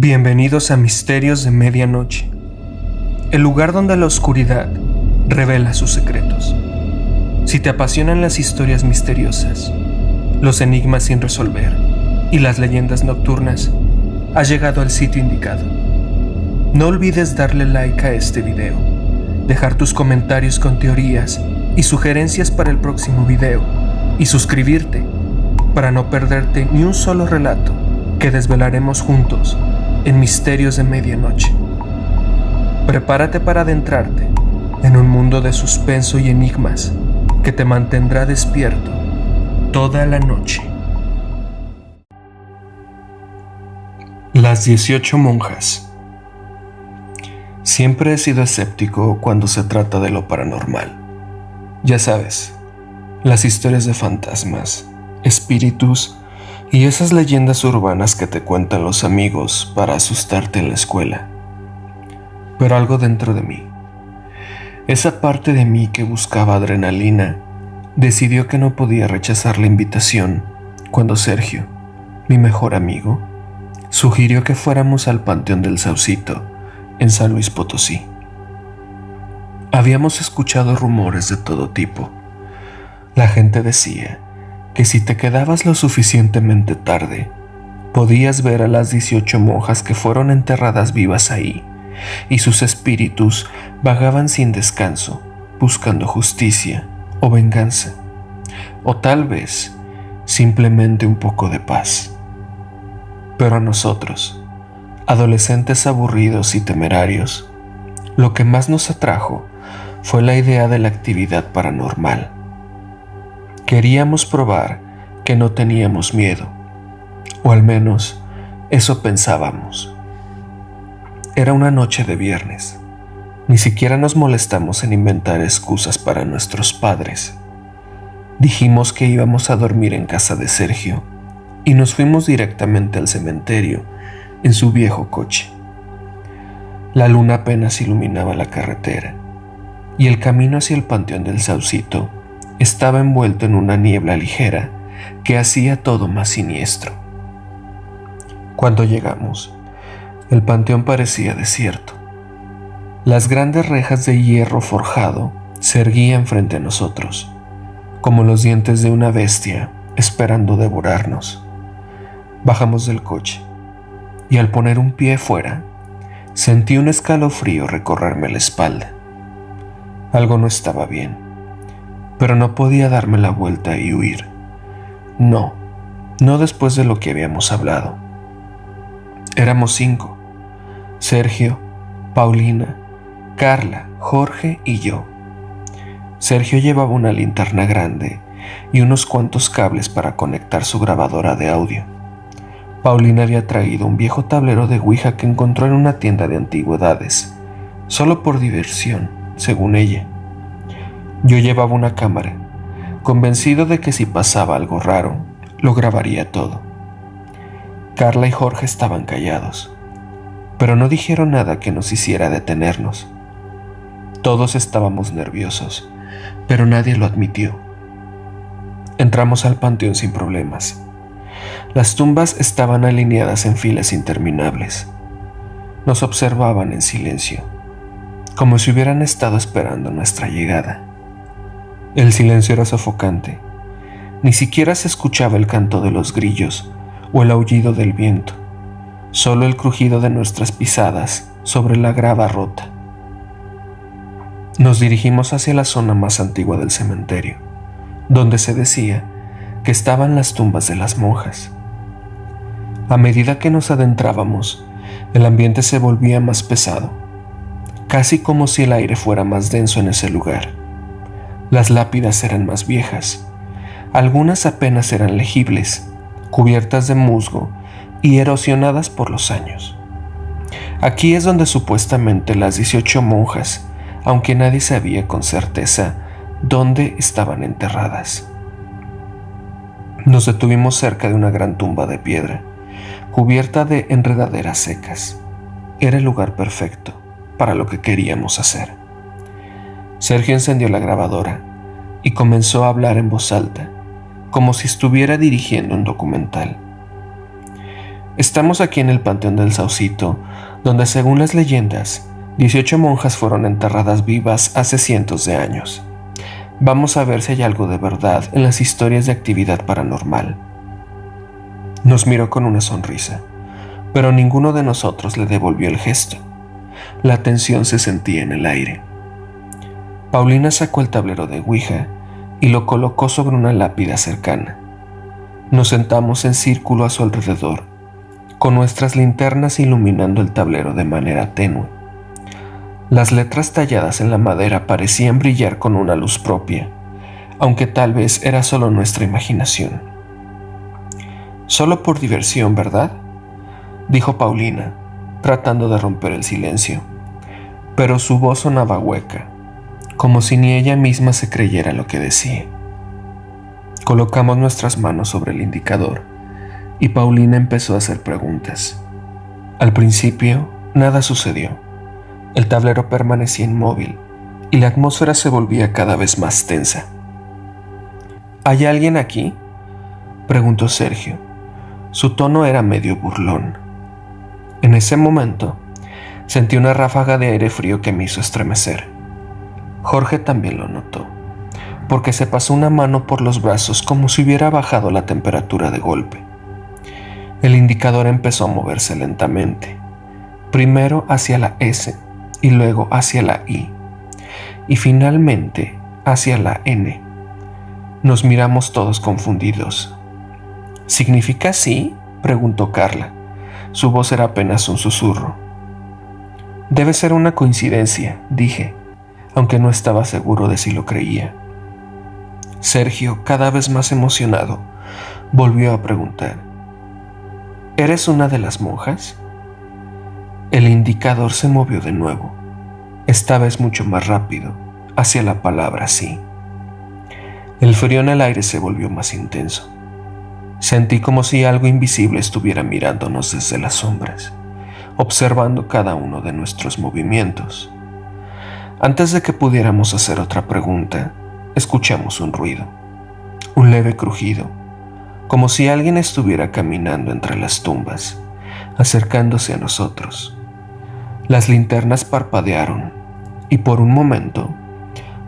Bienvenidos a Misterios de Medianoche, el lugar donde la oscuridad revela sus secretos. Si te apasionan las historias misteriosas, los enigmas sin resolver y las leyendas nocturnas, has llegado al sitio indicado. No olvides darle like a este video, dejar tus comentarios con teorías y sugerencias para el próximo video y suscribirte para no perderte ni un solo relato que desvelaremos juntos en Misterios de Medianoche. Prepárate para adentrarte en un mundo de suspenso y enigmas que te mantendrá despierto toda la noche. Las 18 monjas. Siempre he sido escéptico cuando se trata de lo paranormal. Ya sabes, las historias de fantasmas, espíritus y esas leyendas urbanas que te cuentan los amigos para asustarte en la escuela. Pero algo dentro de mí, esa parte de mí que buscaba adrenalina, decidió que no podía rechazar la invitación cuando Sergio, mi mejor amigo, sugirió que fuéramos al Panteón del Saucito, en San Luis Potosí. Habíamos escuchado rumores de todo tipo. La gente decía que si te quedabas lo suficientemente tarde, podías ver a las 18 monjas que fueron enterradas vivas ahí, y sus espíritus vagaban sin descanso, buscando justicia o venganza, o tal vez simplemente un poco de paz. Pero a nosotros, adolescentes aburridos y temerarios, lo que más nos atrajo fue la idea de la actividad paranormal. Queríamos probar que no teníamos miedo, o al menos eso pensábamos. Era una noche de viernes. Ni siquiera nos molestamos en inventar excusas para nuestros padres. Dijimos que íbamos a dormir en casa de Sergio y nos fuimos directamente al cementerio en su viejo coche. La luna apenas iluminaba la carretera y el camino hacia el Panteón del Saucito estaba envuelto en una niebla ligera que hacía todo más siniestro. Cuando llegamos, el panteón parecía desierto. Las grandes rejas de hierro forjado se erguían frente a nosotros, como los dientes de una bestia esperando devorarnos. Bajamos del coche y al poner un pie fuera, sentí un escalofrío recorrerme la espalda. Algo no estaba bien, pero no podía darme la vuelta y huir. No después de lo que habíamos hablado. Éramos 5: Sergio, Paulina, Carla, Jorge y yo. Sergio llevaba una linterna grande y unos cuantos cables para conectar su grabadora de audio. Paulina había traído un viejo tablero de Ouija que encontró en una tienda de antigüedades, solo por diversión, según ella. Yo llevaba una cámara, convencido de que si pasaba algo raro, lo grabaría todo. Carla y Jorge estaban callados, pero no dijeron nada que nos hiciera detenernos. Todos estábamos nerviosos, pero nadie lo admitió. Entramos al panteón sin problemas. Las tumbas estaban alineadas en filas interminables. Nos observaban en silencio, como si hubieran estado esperando nuestra llegada. El silencio era sofocante. Ni siquiera se escuchaba el canto de los grillos o el aullido del viento, solo el crujido de nuestras pisadas sobre la grava rota. Nos dirigimos hacia la zona más antigua del cementerio, donde se decía que estaban las tumbas de las monjas. A medida que nos adentrábamos, el ambiente se volvía más pesado, casi como si el aire fuera más denso en ese lugar. Las lápidas eran más viejas, algunas apenas eran legibles, cubiertas de musgo y erosionadas por los años. Aquí es donde supuestamente las 18 monjas, aunque nadie sabía con certeza dónde estaban enterradas. Nos detuvimos cerca de una gran tumba de piedra, cubierta de enredaderas secas. Era el lugar perfecto para lo que queríamos hacer. Sergio encendió la grabadora y comenzó a hablar en voz alta, como si estuviera dirigiendo un documental. Estamos aquí en el Panteón del Saucito, donde según las leyendas, 18 monjas fueron enterradas vivas hace cientos de años. Vamos a ver si hay algo de verdad en las historias de actividad paranormal. Nos miró con una sonrisa, pero ninguno de nosotros le devolvió el gesto. La tensión se sentía en el aire. Paulina sacó el tablero de Ouija y lo colocó sobre una lápida cercana. Nos sentamos en círculo a su alrededor, con nuestras linternas iluminando el tablero de manera tenue. Las letras talladas en la madera parecían brillar con una luz propia, aunque tal vez era solo nuestra imaginación. Solo por diversión, ¿verdad?, dijo Paulina, tratando de romper el silencio, pero su voz sonaba hueca, como si ni ella misma se creyera lo que decía. Colocamos nuestras manos sobre el indicador y Paulina empezó a hacer preguntas. Al principio, nada sucedió. El tablero permanecía inmóvil y la atmósfera se volvía cada vez más tensa. ¿Hay alguien aquí?, preguntó Sergio. Su tono era medio burlón. En ese momento, sentí una ráfaga de aire frío que me hizo estremecer. Jorge también lo notó, porque se pasó una mano por los brazos como si hubiera bajado la temperatura de golpe. El indicador empezó a moverse lentamente, primero hacia la S y luego hacia la I, y finalmente hacia la N. Nos miramos todos confundidos. ¿Significa sí?, preguntó Carla. Su voz era apenas un susurro. Debe ser una coincidencia, dije, aunque no estaba seguro de si lo creía. Sergio, cada vez más emocionado, volvió a preguntar: ¿eres una de las monjas? El indicador se movió de nuevo, esta vez mucho más rápido, hacia la palabra sí. El frío en el aire se volvió más intenso. Sentí como si algo invisible estuviera mirándonos desde las sombras, observando cada uno de nuestros movimientos. Antes de que pudiéramos hacer otra pregunta, escuchamos un ruido, un leve crujido, como si alguien estuviera caminando entre las tumbas, acercándose a nosotros. Las linternas parpadearon y por un momento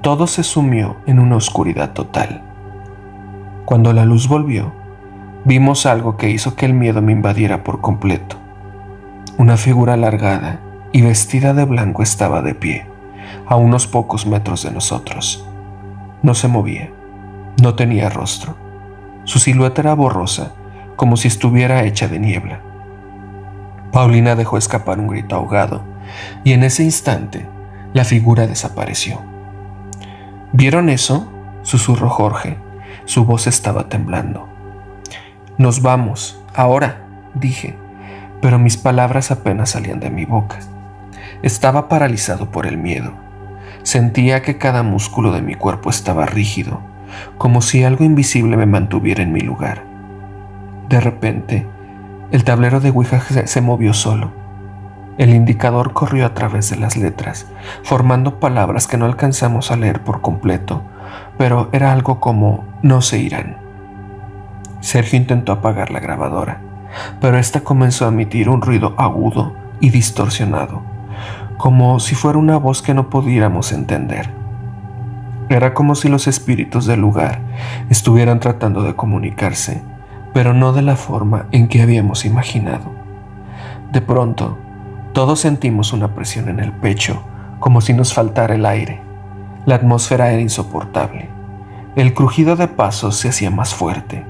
todo se sumió en una oscuridad total. Cuando la luz volvió, vimos algo que hizo que el miedo me invadiera por completo. Una figura alargada y vestida de blanco estaba de pie, a unos pocos metros de nosotros. No se movía, no tenía rostro. Su silueta era borrosa, como si estuviera hecha de niebla. Paulina dejó escapar un grito ahogado, y en ese instante, la figura desapareció. ¿Vieron eso?, susurró Jorge. Su voz estaba temblando. Nos vamos, ahora, dije, pero mis palabras apenas salían de mi boca. Estaba paralizado por el miedo. Sentía que cada músculo de mi cuerpo estaba rígido, como si algo invisible me mantuviera en mi lugar. De repente, el tablero de Ouija se movió solo. El indicador corrió a través de las letras, formando palabras que no alcanzamos a leer por completo, pero era algo como «no se irán». Sergio intentó apagar la grabadora, pero esta comenzó a emitir un ruido agudo y distorsionado, como si fuera una voz que no pudiéramos entender. Era como si los espíritus del lugar estuvieran tratando de comunicarse, pero no de la forma en que habíamos imaginado. De pronto, todos sentimos una presión en el pecho, como si nos faltara el aire. La atmósfera era insoportable. El crujido de pasos se hacía más fuerte,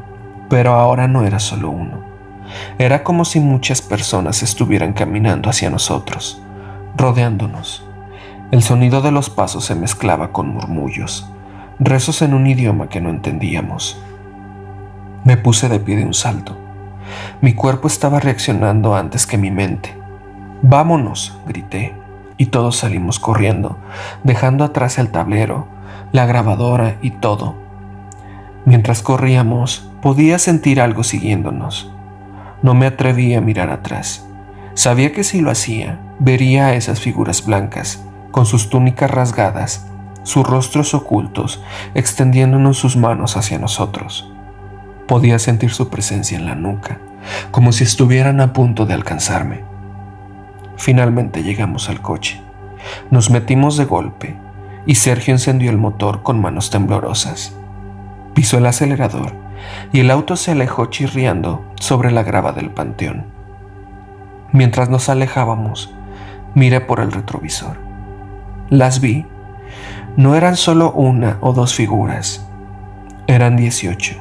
pero ahora no era solo uno. Era como si muchas personas estuvieran caminando hacia nosotros, rodeándonos. El sonido de los pasos se mezclaba con murmullos, rezos en un idioma que no entendíamos. Me puse de pie de un salto. Mi cuerpo estaba reaccionando antes que mi mente. «¡Vámonos!», grité, y todos salimos corriendo, dejando atrás el tablero, la grabadora y todo. Mientras corríamos, podía sentir algo siguiéndonos. No me atreví a mirar atrás. Sabía que si lo hacía, vería a esas figuras blancas, con sus túnicas rasgadas, sus rostros ocultos, extendiéndonos sus manos hacia nosotros. Podía sentir su presencia en la nuca, como si estuvieran a punto de alcanzarme. Finalmente llegamos al coche. Nos metimos de golpe y Sergio encendió el motor con manos temblorosas. Pisó el acelerador y el auto se alejó chirriando sobre la grava del panteón. Mientras nos alejábamos, miré por el retrovisor. Las vi. No eran solo una o dos figuras, eran 18,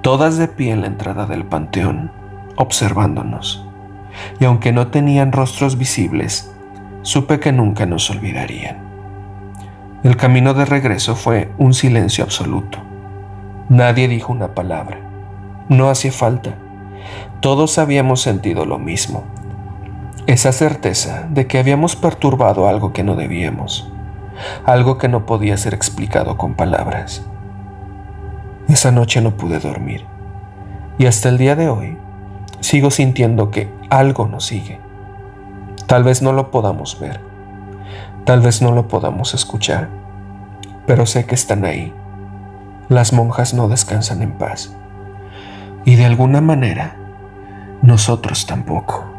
todas de pie en la entrada del panteón, observándonos. Y aunque no tenían rostros visibles, supe que nunca nos olvidarían. El camino de regreso fue un silencio absoluto. Nadie dijo una palabra. No hacía falta. Todos habíamos sentido lo mismo. Esa certeza de que habíamos perturbado algo que no debíamos. Algo que no podía ser explicado con palabras. Esa noche no pude dormir. Y hasta el día de hoy sigo sintiendo que algo nos sigue. Tal vez no lo podamos ver. Tal vez no lo podamos escuchar. Pero sé que están ahí. Las monjas no descansan en paz. Y de alguna manera, nosotros tampoco.